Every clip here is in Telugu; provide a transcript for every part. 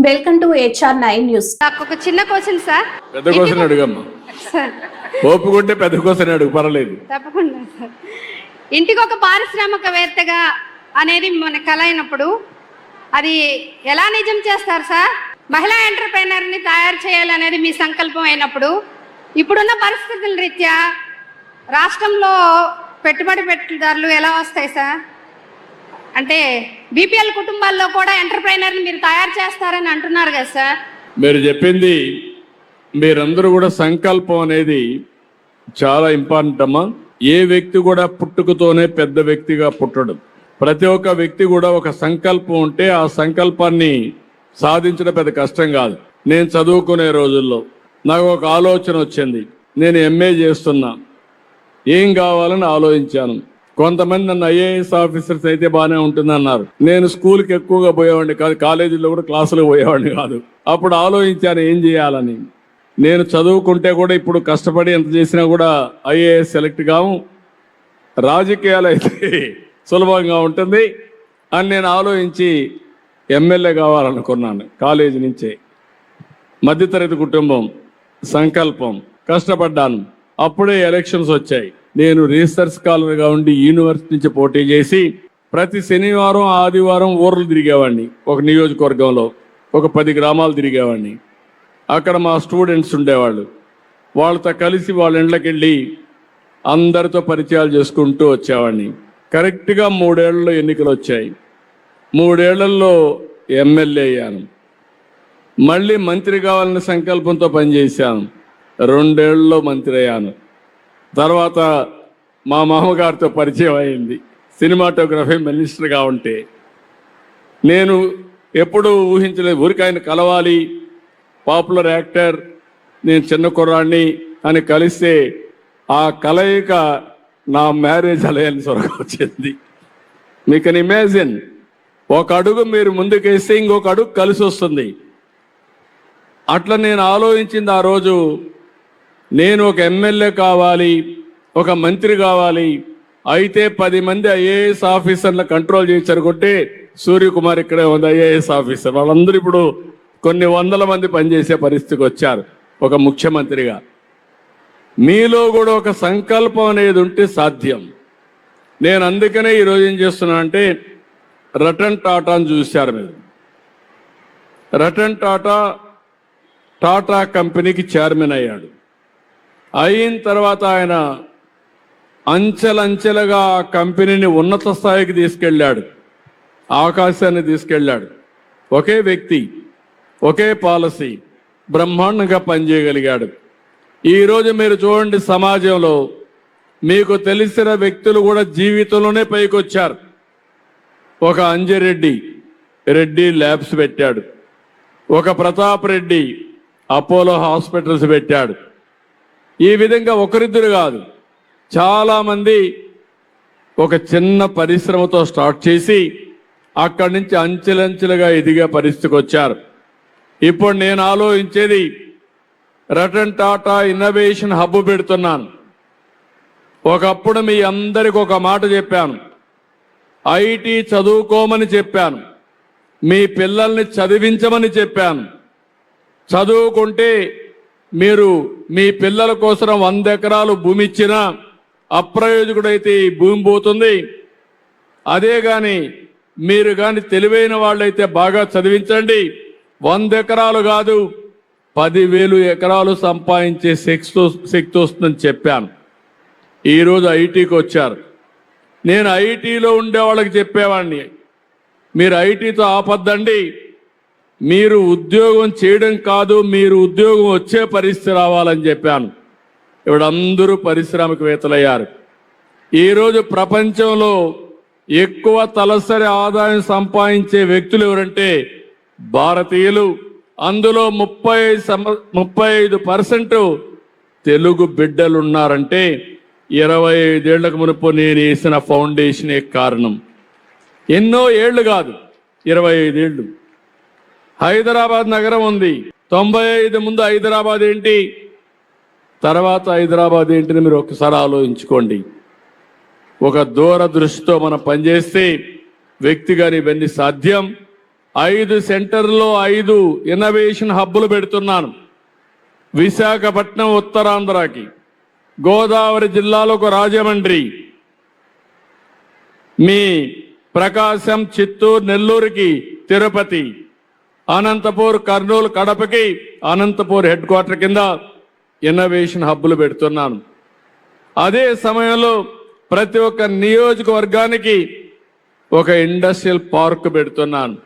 Welcome to HR9 news. నాకు ఒక చిన్న క్వశ్చన్ సార్. పెద్ద క్వశ్చన్ అడుగమ్మా. సార్ ఓపుకుంటే పెద్ద క్వశ్చన్ అడుగు, పర్లేదు. తప్పకుండా సార్. ఇంటికి ఒక పారిశ్రామికవేత్తగా అనేది మన కళ అయినప్పుడు అది ఎలా నిజం చేస్తారు సార్? మహిళా ఎంటర్ప్రైనర్ని తయారు చేయాలనేది మీ సంకల్పం అయినప్పుడు ఇప్పుడున్న పరిస్థితుల రీత్యా రాష్ట్రంలో పెట్టుబడిదారులు ఎలా వస్తాయి సార్? అంటే బీపీఎల్ కుటుంబాల్లో కూడా ఎంటర్ప్రైనర్ని మీరు తయారు చేస్తారని అంటున్నారు కదా సార్. మీరు చెప్పింది, మీరందరూ కూడా సంకల్పం అనేది చాలా ఇంపార్టెంట్ అమ్మా. ఏ వ్యక్తి కూడా పుట్టుకతోనే పెద్ద వ్యక్తిగా పుట్టడు. ప్రతి ఒక్క వ్యక్తి కూడా ఒక సంకల్పం ఉంటే ఆ సంకల్పాన్ని సాధించడం పెద్ద కష్టం కాదు. నేను చదువుకునే రోజుల్లో నాకు ఒక ఆలోచన వచ్చింది. నేను MA చేస్తున్నా, ఏం కావాలని ఆలోచించాను. కొంతమంది నన్ను IAS ఆఫీసర్స్ అయితే బాగానే ఉంటుందన్నారు. నేను స్కూల్కి ఎక్కువగా పోయేవాడిని కాదు, కాలేజీలో కూడా క్లాసులకు పోయేవాడిని కాదు. అప్పుడు ఆలోచించాను ఏం చేయాలని. నేను చదువుకుంటే కూడా ఇప్పుడు కష్టపడి ఎంత చేసినా కూడా IAS సెలెక్ట్ కావు, రాజకీయాలు అయితే సులభంగా ఉంటుంది అని నేను ఆలోచించి MLA కావాలనుకున్నాను. కాలేజీ నుంచే, మధ్యతరగతి కుటుంబం, సంకల్పం, కష్టపడ్డాను. అప్పుడే ఎలక్షన్స్ వచ్చాయి. నేను రీసెర్చ్ స్కాలర్గా ఉండి యూనివర్సిటీ నుంచి పోటీ చేసి ప్రతి శనివారం ఆదివారం ఊర్లు తిరిగేవాడిని. ఒక నియోజకవర్గంలో ఒక 10 గ్రామాలు తిరిగేవాడిని. అక్కడ మా స్టూడెంట్స్ ఉండేవాళ్ళు. వాళ్ళతో కలిసి వాళ్ళ ఇంట్లోకి వెళ్ళి అందరితో పరిచయాలు చేసుకుంటూ వచ్చేవాడిని. కరెక్ట్గా 3 ఏళ్లలో ఎన్నికలు వచ్చాయి. 3 ఏళ్లలో MLA అయ్యాను. మళ్ళీ మంత్రి కావాలనే సంకల్పంతో పనిచేశాను. 2 ఏళ్లలో మంత్రి అయ్యాను. తర్వాత మా మామగారితో పరిచయం అయింది. సినిమాటోగ్రఫీ మినిస్టర్గా ఉంటే నేను ఎప్పుడూ ఊహించలేదు, ఊరికి ఆయన కలవాలి, పాపులర్ యాక్టర్, నేను చిన్న కుర్రాడిని అని కలిస్తే ఆ కలయిక నా మ్యారేజ్ అలయన్స్ వరకు వచ్చింది. మీ కెన్ ఇమాజిన్, ఒక అడుగు మీరు ముందుకేస్తే ఇంకొక అడుగు కలిసి వస్తుంది. అట్లా నేను ఆలోచించింది ఆ రోజు. నేను ఒక MLA కావాలి, ఒక మంత్రి కావాలి, అయితే 10 మంది IAS ఆఫీసర్ల కంట్రోల్ చేయించనుకుంటే సూర్యకుమార్ ఇక్కడే ఉంది IAS ఆఫీసర్. వాళ్ళందరూ ఇప్పుడు కొన్ని 100 మంది పనిచేసే పరిస్థితికి వచ్చారు ఒక ముఖ్యమంత్రిగా. మీలో కూడా ఒక సంకల్పం అనేది ఉంటే సాధ్యం. నేను అందుకనే ఈరోజు ఏం చేస్తున్నా అంటే, రతన్ టాటాను చూశారు మీరు. రతన్ టాటా టాటా కంపెనీకి చైర్మన్ అయ్యాడు. అయిన తర్వాత ఆయన అంచెలంచెలుగా ఆ కంపెనీని ఉన్నత స్థాయికి తీసుకెళ్ళాడు, ఆకాశాన్ని తీసుకెళ్ళాడు. ఒకే వ్యక్తి, ఒకే పాలసీ, బ్రహ్మాండంగా పనిచేయగలిగాడు. ఈరోజు మీరు చూడండి, సమాజంలో మీకు తెలిసిన వ్యక్తులు కూడా జీవితంలోనే పైకి వచ్చారు. ఒక అంజిరెడ్డి, రెడ్డి ల్యాబ్స్ పెట్టాడు. ఒక ప్రతాప్ రెడ్డి అపోలో హాస్పిటల్స్ పెట్టాడు. ఈ విధంగా ఒకరిద్దరు కాదు, చాలామంది ఒక చిన్న పరిశ్రమతో స్టార్ట్ చేసి అక్కడి నుంచి అంచెలంచెలుగా ఎదిగే పరిస్థితికి వచ్చారు. ఇప్పుడు నేను ఆలోచించేది, రతన్ టాటా ఇన్నోవేషన్ హబ్ పెడుతున్నాను. ఒకప్పుడు మీ అందరికి ఒక మాట చెప్పాను, IT చదువుకోమని చెప్పాను, మీ పిల్లల్ని చదివించమని చెప్పాను. చదువుకుంటే మీరు మీ పిల్లల కోసం 100 ఎకరాలు భూమి ఇచ్చినా అప్రయోజకుడైతే ఈ భూమి పోతుంది. అదే కానీ మీరు కానీ తెలివైన వాళ్ళైతే బాగా చదివించండి, 100 ఎకరాలు కాదు 10,000 ఎకరాలు సంపాదించే శక్తి వస్తుందని చెప్పాను. ఈరోజు ITకి వచ్చారు. నేను ITలో ఉండే వాళ్ళకి చెప్పేవాడిని, మీరు ITతో ఆపద్దండి, మీరు ఉద్యోగం చేయడం కాదు, మీరు ఉద్యోగం వచ్చే పరిస్థితి రావాలని చెప్పాను. ఇప్పుడు అందరూ పారిశ్రామికవేత్తలయ్యారు. ఈరోజు ప్రపంచంలో ఎక్కువ తలసరి ఆదాయం సంపాదించే వ్యక్తులు ఎవరంటే భారతీయులు. అందులో 35% తెలుగు బిడ్డలు ఉన్నారంటే 25 ఏళ్లకు మునుపు నేను వేసిన ఫౌండేషనే కారణం. ఎన్నో ఏళ్ళు కాదు, 25 ఏళ్ళు. హైదరాబాద్ నగరం ఉంది, 95 ముందు హైదరాబాద్ ఏంటి, తర్వాత హైదరాబాద్ ఏంటిని మీరు ఒకసారి ఆలోచించుకోండి. ఒక దూరదృష్టితో మనం పనిచేస్తే వ్యక్తిగా ఇవన్నీ సాధ్యం. 5 సెంటర్లో 5 ఇన్నోవేషన్ హబ్బులు పెడుతున్నాను. విశాఖపట్నం ఉత్తరాంధ్రకి, గోదావరి జిల్లాలో ఒక రాజమండ్రి, మీ ప్రకాశం, చిత్తూరు, నెల్లూరుకి తిరుపతి, అనంతపూర్, కర్నూలు, కడపకి అనంతపూర్ హెడ్ క్వార్టర్ కింద ఇన్నోవేషన్ హబ్బులు పెడుతున్నాను. అదే సమయంలో ప్రతి ఒక్క నియోజకవర్గానికి ఒక ఇండస్ట్రియల్ పార్క్ పెడుతున్నాను.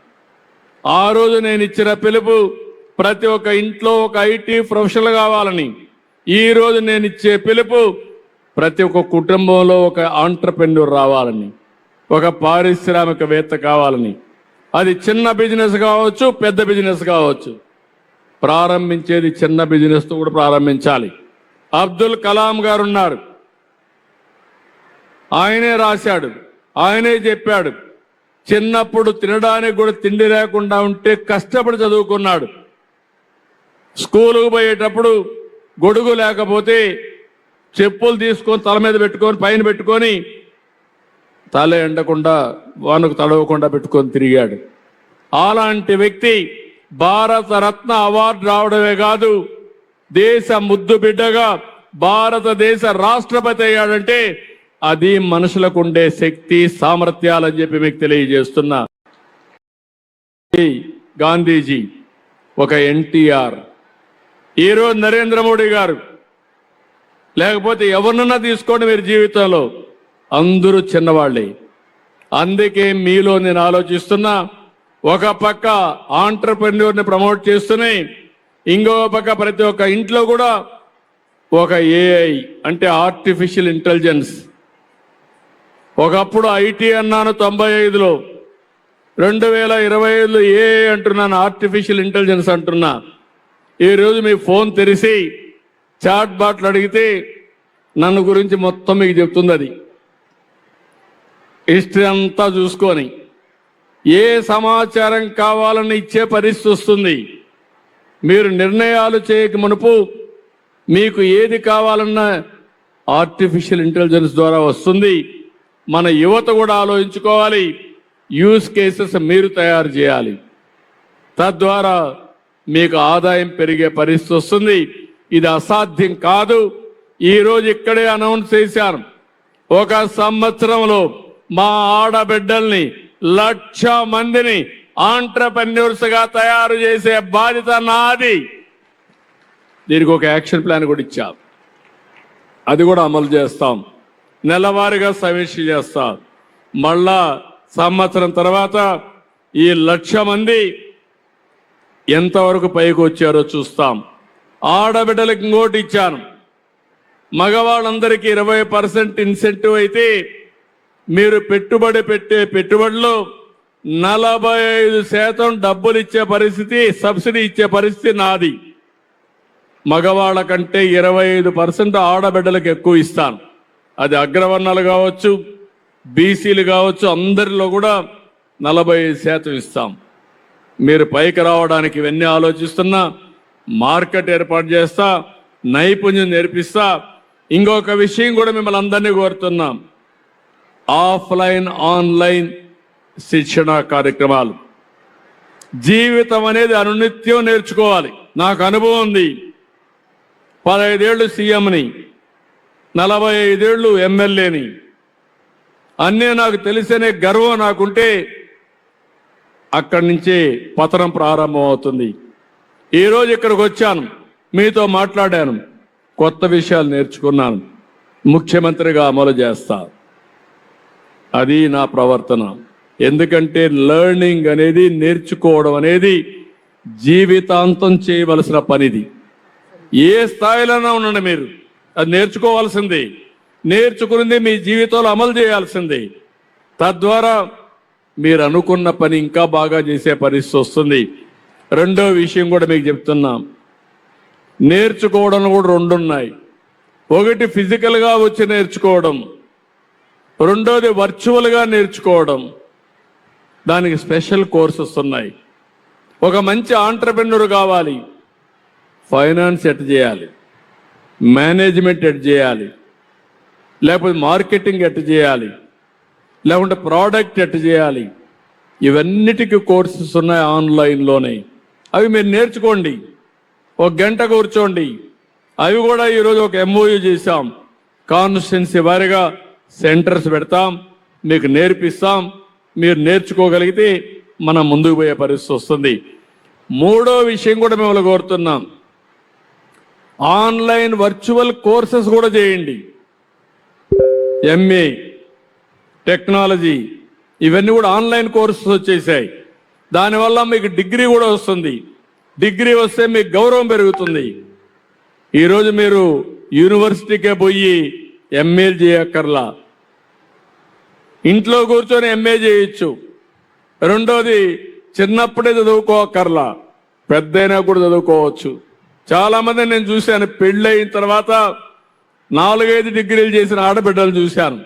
ఆ రోజు నేను ఇచ్చిన పిలుపు ప్రతి ఒక్క ఇంట్లో ఒక ఐటీ ప్రొఫెషనల్ కావాలని. ఈ రోజు నేను ఇచ్చే పిలుపు ప్రతి ఒక్క కుటుంబంలో ఒక ఆంట్రప్రెన్యూర్ రావాలని, ఒక పారిశ్రామికవేత్త కావాలని. అది చిన్న బిజినెస్ కావచ్చు, పెద్ద బిజినెస్ కావచ్చు. ప్రారంభించేది చిన్న బిజినెస్తో కూడా ప్రారంభించాలి. అబ్దుల్ కలాం గారు ఉన్నారు, ఆయనే రాశాడు, ఆయనే చెప్పాడు. చిన్నప్పుడు తినడానికి కూడా తిండి లేకుండా ఉంటే కష్టపడి చదువుకున్నాడు. స్కూలుకు పోయేటప్పుడు గొడుగు లేకపోతే చెప్పులు తీసుకొని తల మీద పెట్టుకొని పైన పెట్టుకొని తల ఎండకుండా వానకు తడవకుండా పెట్టుకొని తిరిగాడు. అలాంటి వ్యక్తి భారత రత్న అవార్డు రావడమే కాదు, దేశ ముద్దు బిడ్డగా భారతదేశ రాష్ట్రపతి అయ్యాడంటే అది మనుషులకు ఉండే శక్తి, సామర్థ్యాలని చెప్పి మీకు తెలియజేస్తున్నా. గాంధీజీ, ఒక ఎన్టీఆర్, ఈరోజు నరేంద్ర మోడీ గారు, లేకపోతే ఎవరినన్నా తీసుకోండి మీరు జీవితంలో, అందరూ చిన్నవాళ్ళే. అందుకే మీలో నేను ఆలోచిస్తున్నా, ఒక పక్క ఆంటర్‌ప్రెన్యూర్ని ప్రమోట్ చేస్తూనే ఇంకో పక్క ప్రతి ఒక్క ఇంట్లో కూడా ఒక ఏఐ అంటే ఆర్టిఫిషియల్ ఇంటెలిజెన్స్. ఒకప్పుడు ఐటీ అన్నాను 95లో, 2025లో ఏఐ అంటున్నాను, ఆర్టిఫిషియల్ ఇంటెలిజెన్స్ అంటున్నా. ఈరోజు మీ ఫోన్ తెరిచి చాట్ బాట్లు అడిగితే నన్ను గురించి మొత్తం మీకు చెప్తుంది. అది హిస్టరీ అంతా చూసుకొని ఏ సమాచారం కావాలని ఇచ్చే పరిస్థితి వస్తుంది. మీరు నిర్ణయాలు చేయక మునుపు మీకు ఏది కావాలన్నా ఆర్టిఫిషియల్ ఇంటెలిజెన్స్ ద్వారా వస్తుంది. మన యువత కూడా ఆలోచించుకోవాలి, యూజ్ కేసెస్ మీరు తయారు చేయాలి. తద్వారా మీకు ఆదాయం పెరిగే పరిస్థితి వస్తుంది. ఇది అసాధ్యం కాదు. ఈరోజు ఇక్కడే అనౌన్స్ చేశాను, ఒక సంవత్సరంలో మా ఆడబిడ్డల్ని 1,00,000 మందిని ఆంట్రప్రెన్యూర్స్ గా తయారు చేసే బాధ్యత నాది. దీనికి ఒక యాక్షన్ ప్లాన్ కూడా ఇచ్చాం, అది కూడా అమలు చేస్తాం. నెలవారీగా సమీక్ష చేస్తాం. మళ్ళా సంవత్సరం తర్వాత ఈ 1,00,000 మంది ఎంతవరకు పైకి వచ్చారో చూస్తాం. ఆడబిడ్డలకు ఇంకోటి ఇచ్చాను, మగవాళ్ళందరికీ 20% ఇన్సెంటివ్ అయితే మీరు పెట్టుబడి పెట్టే పెట్టుబడిలో 45% డబ్బులు ఇచ్చే పరిస్థితి, సబ్సిడీ ఇచ్చే పరిస్థితి నాది. మగవాళ్ళ కంటే 25% ఆడబిడ్డలకు ఎక్కువ ఇస్తాను. అది అగ్రవర్ణాలు కావచ్చు, బీసీలు కావచ్చు, అందరిలో కూడా 45% ఇస్తాం. మీరు పైకి రావడానికి ఇవన్నీ ఆలోచిస్తున్నా, మార్కెట్ ఏర్పాటు చేస్తా, నైపుణ్యం నేర్పిస్తా. ఇంకొక విషయం కూడా మిమ్మల్ని అందరినీ కోరుతున్నాం, ఆఫ్లైన్ ఆన్లైన్ శిక్షణ కార్యక్రమాలు. జీవితం అనేది అనునిత్యం నేర్చుకోవాలి. నాకు అనుభవం ఉంది, 15 ఏళ్ళు సీఎంని, 45 ఏళ్ళు ఎమ్మెల్యేని. అన్నీ నాకు తెలిసనే గర్వం నాకుంటే అక్కడి నుంచే పతనం ప్రారంభం అవుతుంది. ఈరోజు ఇక్కడికి వచ్చాను, మీతో మాట్లాడాను, కొత్త విషయాలు నేర్చుకున్నాను, ముఖ్యమంత్రిగా అమలు చేస్తా. అది నా ప్రవర్తన. ఎందుకంటే లెర్నింగ్ అనేది, నేర్చుకోవడం అనేది జీవితాంతం చేయవలసిన పనిది. ఏ స్థాయిలోనే ఉండండి, మీరు అది నేర్చుకోవాల్సింది. నేర్చుకున్నది మీ జీవితంలో అమలు చేయాల్సింది. తద్వారా మీరు అనుకున్న పని ఇంకా బాగా చేసే పరిస్థితి వస్తుంది. రెండో విషయం కూడా మీకు చెప్తున్నా, నేర్చుకోవడం కూడా 2 ఉన్నాయి. ఒకటి ఫిజికల్గా వచ్చి నేర్చుకోవడం, రెండోది వర్చువల్గా నేర్చుకోవడం. దానికి స్పెషల్ కోర్సెస్ ఉన్నాయి. ఒక మంచి ఆంట్రప్రెన్యూర్ కావాలి, ఫైనాన్స్ ఎట్ చేయాలి, మేనేజ్మెంట్ ఎట్ చేయాలి, లేకపోతే మార్కెటింగ్ ఎట్ చేయాలి, లేకుంటే ప్రోడక్ట్ ఎట్ చేయాలి, ఇవన్నిటికీ కోర్సెస్ ఉన్నాయి ఆన్లైన్లోనే. అవి మీరు నేర్చుకోండి, ఒక గంట కూర్చోండి. అవి కూడా ఈరోజు ఒక MOU చేశాం, కాన్స్టిట్యున్సీ వారిగా సెంటర్స్ పెడతాం, మీకు నేర్పిస్తాం. మీరు నేర్చుకోగలిగితే మనం ముందుకు పోయే పరిస్థితి వస్తుంది. మూడో విషయం కూడా మిమ్మల్ని కోరుతున్నాం, ఆన్లైన్ వర్చువల్ కోర్సెస్ కూడా చేయండి. MA టెక్నాలజీ ఇవన్నీ కూడా ఆన్లైన్ కోర్సెస్ వచ్చేసాయి. దానివల్ల మీకు డిగ్రీ కూడా వస్తుంది. డిగ్రీ వస్తే మీకు గౌరవం పెరుగుతుంది. ఈరోజు మీరు యూనివర్సిటీకే పోయి MA చేయక్కర్లా, ఇంట్లో కూర్చొని MA చేయొచ్చు. రెండోది, చిన్నప్పుడే చదువుకోకర్లా, పెద్దయినా కూడా చదువుకోవచ్చు. చాలా మంది నేను చూశాను, పెళ్ళయిన తర్వాత 4-5 డిగ్రీలు చేసిన ఆడబిడ్డలు చూశాను.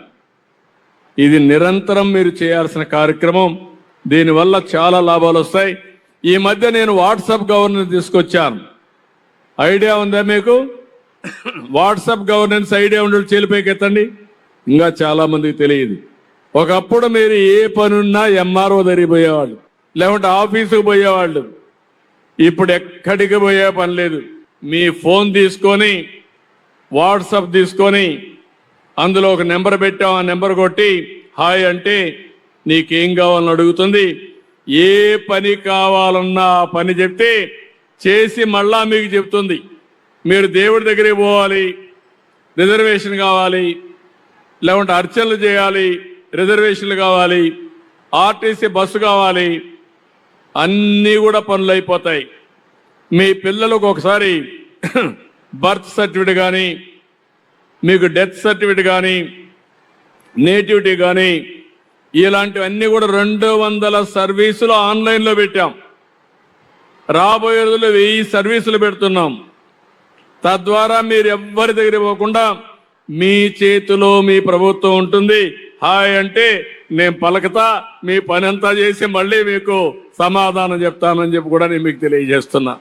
ఇది నిరంతరం మీరు చేయాల్సిన కార్యక్రమం. దీనివల్ల చాలా లాభాలు వస్తాయి. ఈ మధ్య నేను వాట్సాప్ గవర్నెన్స్ తీసుకొచ్చాను. ఐడియా ఉందా మీకు? వాట్సాప్ గవర్నెన్స్ ఐడియా ఉండదు, చేలిపైకి ఎత్తండి. ఇంకా చాలా మందికి తెలియదు. ఒకప్పుడు మీరు ఏ పనున్నా MRO దగ్గరికి పోయేవాళ్ళు, లేకుంటే ఆఫీసుకు పోయేవాళ్ళు. ఇప్పుడు ఎక్కడికి పోయే పని లేదు. మీ ఫోన్ తీసుకొని వాట్సాప్ తీసుకొని అందులో ఒక నెంబర్ పెట్టాం, ఆ నెంబర్ కొట్టి హాయ్ అంటే నీకేం కావాలని అడుగుతుంది. ఏ పని కావాలన్నా ఆ పని చెప్తే చేసి మళ్ళా మీకు చెప్తుంది. మీరు దేవుడి దగ్గరికి పోవాలి, రిజర్వేషన్ కావాలి, లేకుంటే అర్చనలు చేయాలి, రిజర్వేషన్లు కావాలి, ఆర్టీసీ బస్సు కావాలి, అన్నీ కూడా పనులు అయిపోతాయి. మీ పిల్లలకు ఒకసారి బర్త్ సర్టిఫికేట్ కానీ, మీకు డెత్ సర్టిఫికేట్ కానీ, నేటివిటీ కానీ, ఇలాంటివన్నీ కూడా 200 సర్వీసులు ఆన్లైన్లో పెట్టాం. రాబోయే రోజుల్లో 1000 సర్వీసులు పెడుతున్నాం. తద్వారా మీరు ఎవ్వరి దగ్గర పోకుండా మీ చేతిలో మీ ప్రభుత్వం ఉంటుంది. హాయ్ అంటే నేను పలకతా, మీ పని అంతా చేసి మళ్ళీ మీకు సమాధానం చెప్తానని చెప్పి కూడా నేను మీకు తెలియజేస్తున్నా.